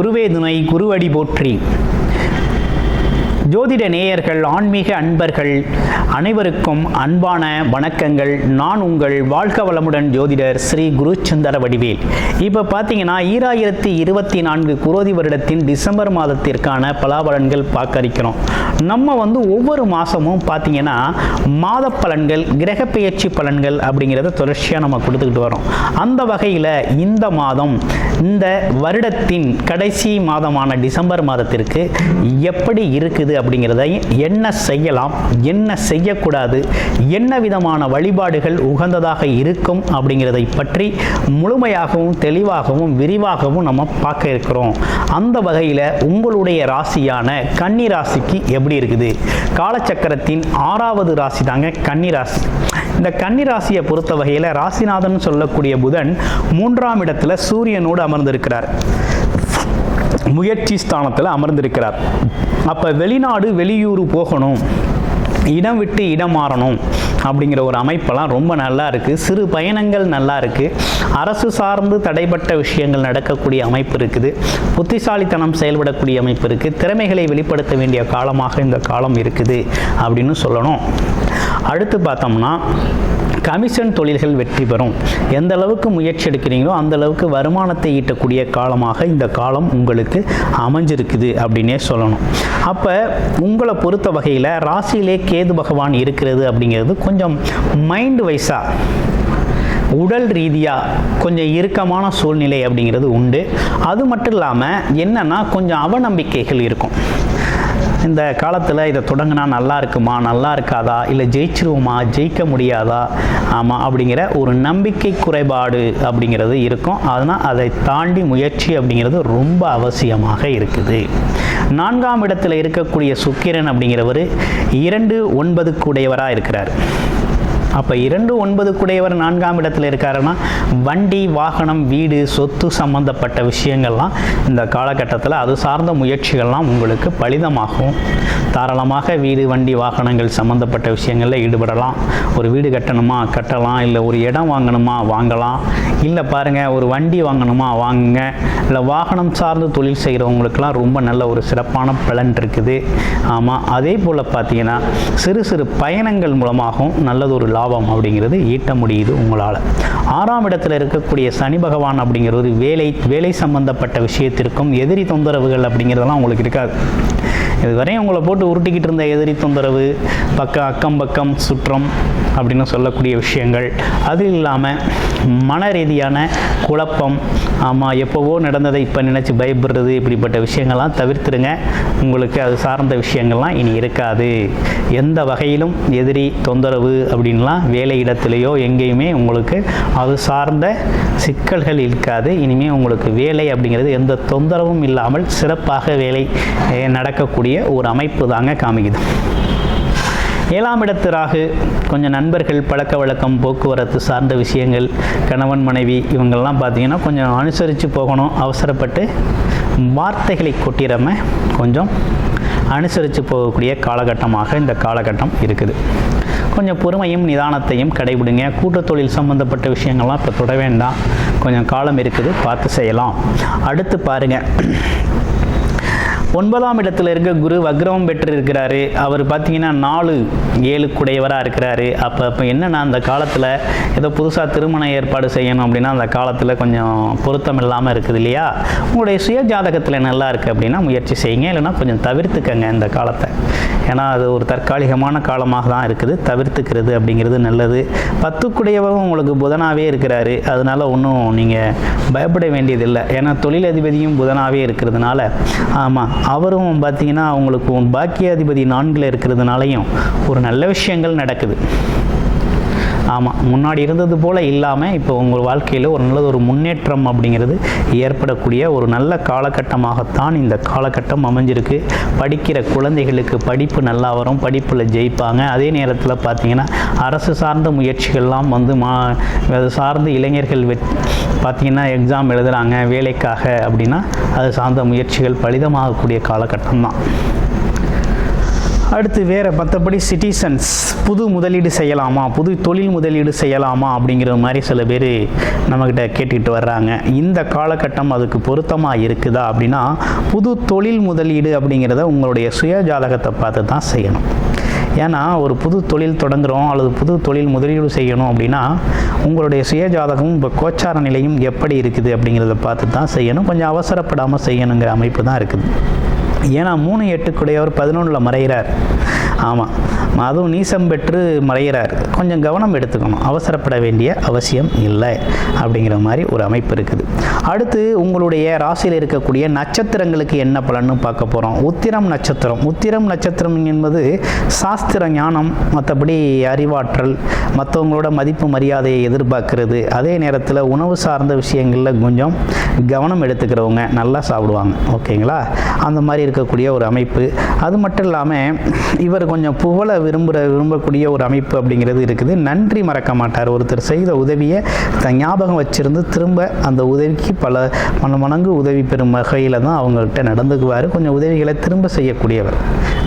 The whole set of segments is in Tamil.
குருவே துணை, குருவடி போற்றி. ஜோதிட நேயர்கள், ஆன்மீக அன்பர்கள் அனைவருக்கும் அன்பான வணக்கங்கள். நான் உங்கள் வாழ்க வளமுடன் ஜோதிடர் ஸ்ரீ குருச்சந்திர வடிவேல். இப்போ பார்த்தீங்கன்னா 2024 குரோதி வருடத்தின் டிசம்பர் மாதத்திற்கான பலாபலன்கள் பார்க்க இருக்கிறோம். நம்ம ஒவ்வொரு மாதமும் பார்த்தீங்கன்னா மாத பலன்கள், கிரக பெயர்ச்சி பலன்கள் அப்படிங்கிறத தொடர்ச்சியாக நம்ம கொடுத்துக்கிட்டு வரோம். அந்த வகையில் இந்த மாதம், இந்த வருடத்தின் கடைசி மாதமான டிசம்பர் மாதத்திற்கு எப்படி இருக்குது அப்படிங்கிறத, என்ன செய்யலாம், என்ன செய்யக்கூடாது, என்ன விதமான வழிபாடுகள் உகந்ததாக இருக்கும் அப்படிங்கிறதை பற்றி முழுமையாகவும் தெளிவாகவும் விரிவாகவும் நம்ம பார்க்க இருக்கிறோம். அந்த வகையில் உங்களுடைய ராசியான கன்னி ராசிக்கு எப்படி இருக்குது? காலச்சக்கரத்தின் 6வது ராசி தாங்க கன்னி ராசி. இந்த கன்னி ராசியை பொறுத்த வகையில் ராசிநாதன் சொல்லக்கூடிய புதன் 3ஆம் இடத்துல சூரியனோடு அமர்ந்திருக்கிறார், முயற்சி ஸ்தானத்தில் அமர்ந்திருக்கிறார். அப்போ வெளிநாடு வெளியூர் போகணும், இடம் விட்டு இடம் மாறணும் அப்படிங்கிற ஒரு அமைப்பெல்லாம் ரொம்ப நல்லா இருக்குது. சிறு பயணங்கள் நல்லா இருக்குது. அரசு சார்ந்து தடைப்பட்ட விஷயங்கள் நடக்கக்கூடிய அமைப்பு இருக்குது. புத்திசாலித்தனம் செயல்படக்கூடிய அமைப்பு இருக்குது. திறமைகளை வெளிப்படுத்த வேண்டிய காலமாக இந்த காலம் இருக்குது அப்படின்னு சொல்லணும். அடுத்து பார்த்தோம்னா கமிஷன் தொழில்கள் வெற்றி பெறும். எந்த அளவுக்கு முயற்சி எடுக்கிறீங்களோ அந்த அளவுக்கு வருமானத்தை ஈட்டக்கூடிய காலமாக இந்த காலம் உங்களுக்கு அமைஞ்சிருக்குது அப்படின்னே சொல்லணும். அப்போ உங்களை பொறுத்த வகையில் ராசியிலே கேது பகவான் இருக்கிறது அப்படிங்கிறது கொஞ்சம் மைண்ட் வைஸாக, உடல் ரீதியாக கொஞ்சம் இறுக்கமான சூழ்நிலை அப்படிங்கிறது உண்டு. அது மட்டும் இல்லாமல் என்னென்னா கொஞ்சம் அவநம்பிக்கைகள் இருக்கும். இந்த காலத்தில் இதை தொடங்கினா நல்லா இருக்குமா, நல்லா இருக்காதா, இல்லை ஜெயிச்சிருவோமா, ஜெயிக்க முடியாதா, ஆமாம் அப்படிங்கிற ஒரு நம்பிக்கை குறைபாடு அப்படிங்கிறது இருக்கும். அதனால் அதை தாண்டி முயற்சி அப்படிங்கிறது ரொம்ப அவசியமாக இருக்குது. 4ஆம் இடத்துல இருக்கக்கூடிய சுக்கிரன் அப்படிங்கிறவர் 2-9 கூடையவராக இருக்கிறார். அப்போ 2-9 கூடையவர் 4ஆம் இடத்துல இருக்காருன்னா வண்டி, வாகனம், வீடு, சொத்து சம்பந்தப்பட்ட விஷயங்கள்லாம் இந்த காலகட்டத்தில் அது சார்ந்த முயற்சிகள்லாம் உங்களுக்கு பலிதமாகும். தாராளமாக வீடு, வண்டி, வாகனங்கள் சம்பந்தப்பட்ட விஷயங்களில் ஈடுபடலாம். ஒரு வீடு கட்டணுமா கட்டலாம், இல்லை ஒரு இடம் வாங்கணுமா வாங்கலாம், இல்லை பாருங்கள் ஒரு வண்டி வாங்கணுமா வாங்குங்க, இல்லை வாகனம் சார்ந்து தொழில் செய்கிறவங்களுக்கெல்லாம் ரொம்ப நல்ல ஒரு சிறப்பான பலன் இருக்குது. ஆமாம், அதே போல் பார்த்தீங்கன்னா சிறு சிறு பயணங்கள் மூலமாகவும் நல்லது ஒரு லாபம் அப்படிங்கிறது ஈட்ட முடியுது உங்களால். 6ஆம் இடத்துல இருக்கக்கூடிய சனி பகவான் அப்படிங்கிறது வேலை சம்பந்தப்பட்ட விஷயத்திற்கும் எதிரி தொந்தரவுகள் அப்படிங்கிறதெல்லாம் உங்களுக்கு இருக்காது. இதுவரையும் உங்களை போட்டு உருட்டிக்கிட்டு இருந்த எதிரி தொந்தரவு, அக்கம் பக்கம் சுற்றம் அப்படின்னு சொல்லக்கூடிய விஷயங்கள், அது இல்லாமல் மன ரீதியான குழப்பம், ஆமாம் எப்போவோ நடந்ததை இப்போ நினச்சி பயப்படுறது, இப்படிப்பட்ட விஷயங்கள்லாம் தவிர்த்துருங்க. உங்களுக்கு அது சார்ந்த விஷயங்கள்லாம் இனி இருக்காது. எந்த வகையிலும் எதிரி தொந்தரவு அப்படின்லாம் வேலை இடத்துலையோ எங்கேயுமே உங்களுக்கு அது சார்ந்த சிக்கல்கள் இருக்காது. இனிமேல் உங்களுக்கு வேலை அப்படிங்கிறது எந்த தொந்தரவும் இல்லாமல் சிறப்பாக வேலை நடக்கக்கூடிய ஒரு அமைப்பு தாங்க காமிக்குது. 7ஆம் இடத்து ராகு கொஞ்சம் நண்பர்கள், பழக்க வழக்கம், போக்குவரத்து சார்ந்த விஷயங்கள், கணவன் மனைவி இவங்கெல்லாம் பார்த்தீங்கன்னா கொஞ்சம் அனுசரித்து போகணும். அவசரப்பட்டு வார்த்தைகளை கொட்டிடாம கொஞ்சம் அனுசரித்து போகக்கூடிய காலகட்டமாக இந்த காலகட்டம் இருக்குது. கொஞ்சம் பொறுமையும் நிதானத்தையும் கடைபிடிங்க. கூட்டு தொழில் சம்பந்தப்பட்ட விஷயங்கள்லாம் இப்போ தொட வேண்டாம். கொஞ்சம் காலம் இருக்குது, பார்த்து செய்யலாம். அடுத்து பாருங்கள், 9ஆம் இடத்துல இருக்க குரு வக்ரம் பெற்று இருக்கிறாரு. அவர் பார்த்தீங்கன்னா 4-7 கூடையவராக இருக்கிறாரு. அப்போ என்னென்னா அந்த காலத்தில் ஏதோ புதுசாக திருமண ஏற்பாடு செய்யணும் அப்படின்னா அந்த காலத்தில் கொஞ்சம் பொருத்தம் இல்லாமல் இருக்குது இல்லையா? உங்களுடைய சுய ஜாதகத்தில் நல்லா இருக்குது அப்படின்னா முயற்சி செய்யுங்க, இல்லைன்னா கொஞ்சம் தவிர்த்துக்கங்க இந்த காலத்தை. ஏன்னா அது ஒரு தற்காலிகமான காலமாக தான் இருக்குது. தவிர்த்துக்கிறது அப்படிங்கிறது நல்லது. 10 கூடையவரும் உங்களுக்கு புதனாகவே இருக்கிறாரு. அதனால் ஒன்றும் நீங்கள் பயப்பட வேண்டியதில்லை. ஏன்னா தொழிலதிபதியும் புதனாகவே இருக்கிறதுனால, ஆமாம் அவரும் பார்த்தீங்கன்னா அவங்களுக்கு பாக்கியாதிபதி 4ல் இருக்கிறதுனாலையும் ஒரு நல்ல விஷயங்கள் நடக்குது. ஆமாம், முன்னாடி இருந்தது போல் இல்லாமல் இப்போ உங்கள் வாழ்க்கையில் ஒரு நல்லது ஒரு முன்னேற்றம் அப்படிங்கிறது ஏற்படக்கூடிய ஒரு நல்ல காலகட்டமாகத்தான் இந்த காலகட்டம் அமைஞ்சிருக்கு. படிக்கிற குழந்தைகளுக்கு படிப்பு நல்லா வரும், படிப்பில் ஜெயிப்பாங்க. அதே நேரத்தில் பார்த்திங்கன்னா அரசு சார்ந்த முயற்சிகள்லாம் அது சார்ந்து இளைஞர்கள் பார்த்திங்கன்னா எக்ஸாம் எழுதுகிறாங்க வேலைக்காக அப்படின்னா அது சார்ந்த முயற்சிகள் பலிதமாகக்கூடிய காலகட்டம் தான். அடுத்து வேறு மற்றபடி சிட்டிசன்ஸ் புது முதலீடு செய்யலாமா, புது தொழில் முதலீடு செய்யலாமா அப்படிங்கிற மாதிரி சில பேர் நம்மக்கிட்ட கேட்டுக்கிட்டு வர்றாங்க. இந்த காலகட்டம் அதுக்கு பொருத்தமாக இருக்குதா அப்படின்னா, புது தொழில் முதலீடு அப்படிங்கிறத உங்களுடைய சுய ஜாதகத்தை பார்த்து தான் செய்யணும். ஏன்னா ஒரு புது தொழில் தொடங்குகிறோம் அல்லது புது தொழில் முதலீடு செய்யணும் அப்படின்னா உங்களுடைய சுய ஜாதகமும் இப்போ கோச்சார நிலையும் எப்படி இருக்குது அப்படிங்கிறத பார்த்து தான் செய்யணும். கொஞ்சம் அவசரப்படாமல் செய்யணுங்கிற அமைப்பு தான் இருக்குது. ஏன்னா 3-8 11 மறைகிறார். ஆமாம், அதுவும் நீசம் பெற்று மறைகிறார். கொஞ்சம் கவனம் எடுத்துக்கணும், அவசரப்பட வேண்டிய அவசியம் இல்லை அப்படிங்கிற மாதிரி ஒரு அமைப்பு இருக்குது. அடுத்து உங்களுடைய ராசியில் இருக்கக்கூடிய நட்சத்திரங்களுக்கு என்ன பலன்னு பார்க்க போகிறோம். உத்திரம் நட்சத்திரம். உத்திரம் நட்சத்திரம் என்பது சாஸ்திர ஞானம், மற்றபடி அறிவாற்றல், மற்றவங்களோட மதிப்பு மரியாதையை எதிர்பார்க்கறது, அதே நேரத்தில் உணவு சார்ந்த விஷயங்களில் கொஞ்சம் கவனம் எடுத்துக்கிறவங்க, நல்லா சாப்பிடுவாங்க. ஓகேங்களா, அந்த மாதிரி இருக்கக்கூடிய ஒரு அமைப்பு. அது மட்டும் இல்லாமல் இவர் கொஞ்சம் புகழ விரும்பக்கூடிய ஒரு அமைப்பு அப்படிங்கிறது இருக்குது. நன்றி மறக்க மாட்டார். ஒருத்தர் செய்த உதவியை ஞாபகம் வச்சிருந்து திரும்ப அந்த உதவிக்கு பல மடங்கு உதவி பெறும் வகையில் தான் அவங்கள்ட்ட நடந்துக்குவார். கொஞ்சம் உதவிகளை திரும்ப செய்யக்கூடியவர்,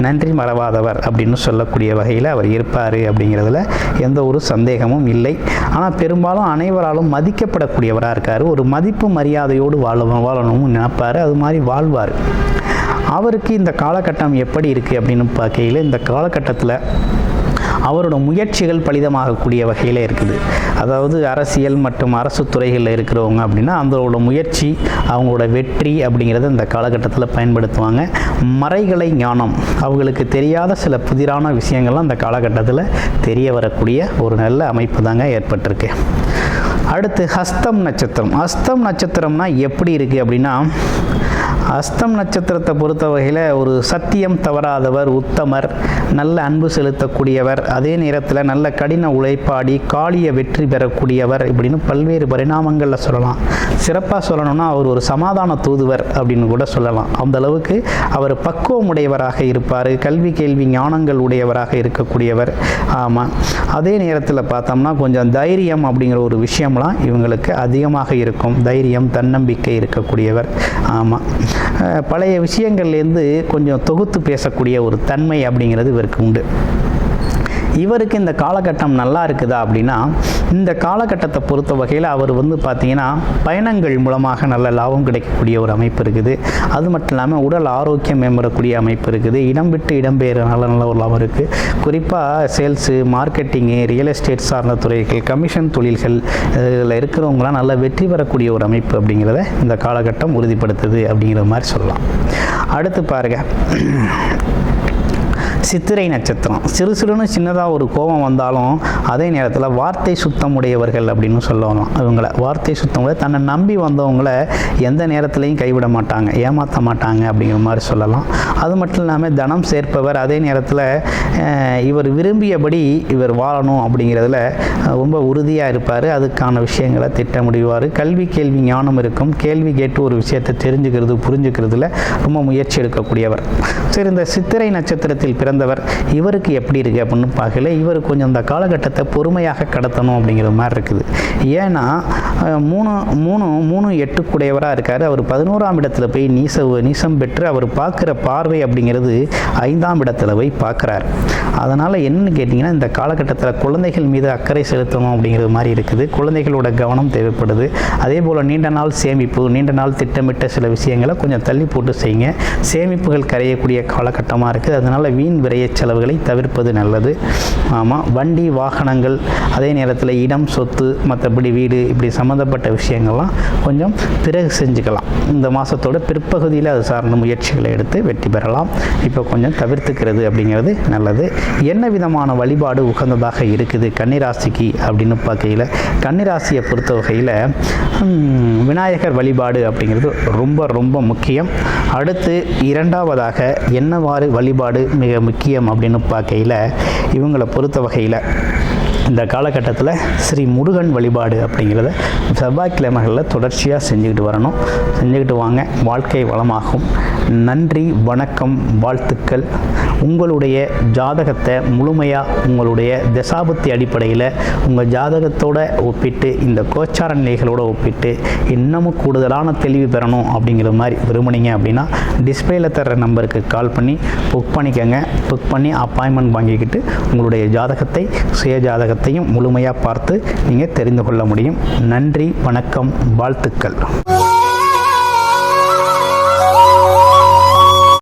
நன்றி மறவாதவர் அப்படின்னு சொல்லக்கூடிய வகையில் அவர் இருப்பார் அப்படிங்கிறதுல எந்த ஒரு சந்தேகமும் இல்லை. ஆனால் பெரும்பாலும் அனைவராலும் மதிக்கப்படக்கூடியவராக இருக்கார். ஒரு மதிப்பு மரியாதையோடு வாழணும்னு நினைப்பார், அது மாதிரி வாழ்வார். அவருக்கு இந்த காலகட்டம் எப்படி இருக்குது அப்படின்னு பார்க்கையில் இந்த காலகட்டத்தில் அவரோட முயற்சிகள் பலிதமாகக்கூடிய வகையில் இருக்குது. அதாவது அரசியல் மற்றும் அரசு துறைகளில் இருக்கிறவங்க அப்படின்னா அவங்களோட முயற்சி, அவங்களோட வெற்றி அப்படிங்கிறத இந்த காலகட்டத்தில் பயன்படுத்துவாங்க. மறைகளை ஞானம், அவங்களுக்கு தெரியாத சில புதிரான விஷயங்கள்லாம் இந்த காலகட்டத்தில் தெரிய வரக்கூடிய ஒரு நல்ல அமைப்பு தாங்க ஏற்பட்டிருக்கு. அடுத்து ஹஸ்தம் நட்சத்திரம். ஹஸ்தம் நட்சத்திரம்னா எப்படி இருக்குது அப்படின்னா, ஹஸ்தம் நட்சத்திரத்தை பொறுத்த வகையில் ஒரு சத்தியம் தவறாதவர், உத்தமர், நல்ல அன்பு செலுத்தக்கூடியவர், அதே நேரத்தில் நல்ல கடின உழைப்பாடி, காளிய வெற்றி பெறக்கூடியவர் இப்படின்னு பல்வேறு பரிணாமங்களில் சொல்லலாம். சிறப்பாக சொல்லணும்னா அவர் ஒரு சமாதான தூதுவர் அப்படின்னு கூட சொல்லலாம். அந்த அளவுக்கு அவர் பக்குவம் உடையவராக இருப்பார். கல்வி கேள்வி ஞானங்கள் உடையவராக இருக்கக்கூடியவர். ஆமாம், அதே நேரத்தில் பார்த்தோம்னா கொஞ்சம் தைரியம் அப்படிங்கிற ஒரு விஷயம்லாம் இவங்களுக்கு அதிகமாக இருக்கும். தைரியம், தன்னம்பிக்கை இருக்கக்கூடியவர். ஆமாம், பழைய விஷயங்கள்லேருந்து கொஞ்சம் தொகுத்து பேசக்கூடிய ஒரு தன்மை அப்படிங்கிறது இவருக்கு உண்டு. இவருக்கு இந்த காலகட்டம் நல்லா இருக்குதா அப்படின்னா, இந்த காலகட்டத்தை பொறுத்த வகையில் அவர் பார்த்திங்கன்னா பயணங்கள் மூலமாக நல்ல லாபம் கிடைக்கக்கூடிய ஒரு அமைப்பு இருக்குது. அது மட்டும் இல்லாமல் உடல் ஆரோக்கியம் மேம்படக்கூடிய அமைப்பு இருக்குது. இடம் விட்டு இடம்பெயர்னால நல்ல ஒரு லாபம் இருக்குது. குறிப்பாக சேல்ஸு, மார்க்கெட்டிங்கு, ரியல் எஸ்டேட் சார்ந்த துறைகள், கமிஷன் தொழில்கள் இதில் இருக்கிறவங்களாம் நல்லா வெற்றி பெறக்கூடிய ஒரு அமைப்பு அப்படிங்கிறத இந்த காலகட்டம் உறுதிப்படுத்துது அப்படிங்கிற மாதிரி சொல்லலாம். அடுத்து பாருங்கள், சித்திரை நட்சத்திரம். சிறுன்னு சின்னதாக ஒரு கோபம் வந்தாலும் அதே நேரத்தில் வார்த்தை சுத்தம் உடையவர்கள் அப்படின்னு சொல்லணும். இவங்களை வார்த்தை சுத்தம் உடைய, தன்னை நம்பி வந்தவங்களை எந்த நேரத்துலையும் கைவிட மாட்டாங்க, ஏமாற்ற மாட்டாங்க அப்படிங்கிற மாதிரி சொல்லலாம். அது மட்டும் இல்லாமல் தனம் சேர்ப்பவர். அதே நேரத்தில் இவர் விரும்பியபடி இவர் வாழணும் அப்படிங்கிறதுல ரொம்ப உறுதியாக இருப்பார். அதுக்கான விஷயங்களை திட்டமிடுவார். கல்வி கேள்வி ஞானம் இருக்கும். கேள்வி கேட்டு ஒரு விஷயத்தை தெரிஞ்சுக்கிறது, புரிஞ்சுக்கிறதுல ரொம்ப முயற்சி எடுக்கக்கூடியவர். சரி, இந்த சித்திரை நட்சத்திரத்தில் பிறந்தவர் இவருக்கு எப்படி இருக்குது அப்படின்னு பார்க்கல, இவர் கொஞ்சம் அந்த காலகட்டத்தை பொறுமையாக கடத்தணும் அப்படிங்கிற மாதிரி இருக்குது. ஏன்னா 3-8 கூடையவராக இருக்கார். அவர் 11ஆம் இடத்துல போய் நீசம் பெற்று அவர் பார்க்குற பார்வை அப்படிங்கிறது 5ஆம் இடத்துல போய் பார்க்குறார். அதனால் என்னன்னு கேட்டிங்கன்னா, இந்த காலகட்டத்தில் குழந்தைகள் மீது அக்கறை செலுத்தணும் அப்படிங்கிறது மாதிரி இருக்குது. குழந்தைகளோட கவனம் தேவைப்படுது. அதே போல் நீண்ட நாள் சேமிப்பு, நீண்ட நாள் திட்டமிட்ட சில விஷயங்களை கொஞ்சம் தள்ளி போட்டு செய்யுங்க. சேமிப்புகள் கரையக்கூடிய காலகட்டமாக இருக்குது. அதனால் வீண் விரைய செலவுகளை தவிர்ப்பது நல்லது. ஆமாம், வண்டி வாகனங்கள், அதே நேரத்தில் இடம், சொத்து, மற்றபடி வீடு இப்படி சம்மந்தப்பட்ட விஷயங்கள்லாம் கொஞ்சம் பிறகு செஞ்சுக்கலாம். இந்த மாதத்தோட பிற்பகுதியில் அது சார்ந்த முயற்சிகளை எடுத்து வெற்றி பெறலாம். இப்போ கொஞ்சம் தவிர்த்துக்கிறது அப்படிங்கிறது நல்லது. என்ன விதமான வழிபாடு உகந்ததாக இருக்குது கன்னிராசிக்கு அப்படின்னு பார்க்கையில், கன்னிராசியை பொறுத்த வகையில் விநாயகர் வழிபாடு அப்படிங்கிறது ரொம்ப ரொம்ப முக்கியம். அடுத்து இரண்டாவதாக என்னவாறு வழிபாடு மிக முக்கியம் அப்படின்னு பார்க்கையில், இவங்களை பொறுத்த வகையில் இந்த காலகட்டத்தில் ஸ்ரீ முருகன் வழிபாடு அப்படிங்கிறத செவ்வாய்க்கிழமைகளில் தொடர்ச்சியாக செஞ்சுக்கிட்டு வரணும். செஞ்சுக்கிட்டு வாங்க, வாழ்க்கை வளமாகும். நன்றி, வணக்கம், வாழ்த்துக்கள். உங்களுடைய ஜாதகத்தை முழுமையாக உங்களுடைய தசாபுத்தி அடிப்படையில் உங்கள் ஜாதகத்தோட ஒப்பிட்டு இந்த கோச்சார நிலைகளோடு ஒப்பிட்டு இன்னமும் கூடுதலான தெளிவு பெறணும் அப்படிங்கிற மாதிரி விரும்புனீங்க அப்படின்னா டிஸ்பிளேல தர்ற நம்பருக்கு கால் பண்ணி புக் பண்ணிக்கோங்க. புக் பண்ணி அப்பாயின்மெண்ட் வாங்கிக்கிட்டு உங்களுடைய ஜாதகத்தை சுய ஜாதகத்தையும் முழுமையாக பார்த்து நீங்கள் தெரிந்து கொள்ள முடியும். நன்றி, வணக்கம், வாழ்த்துக்கள்.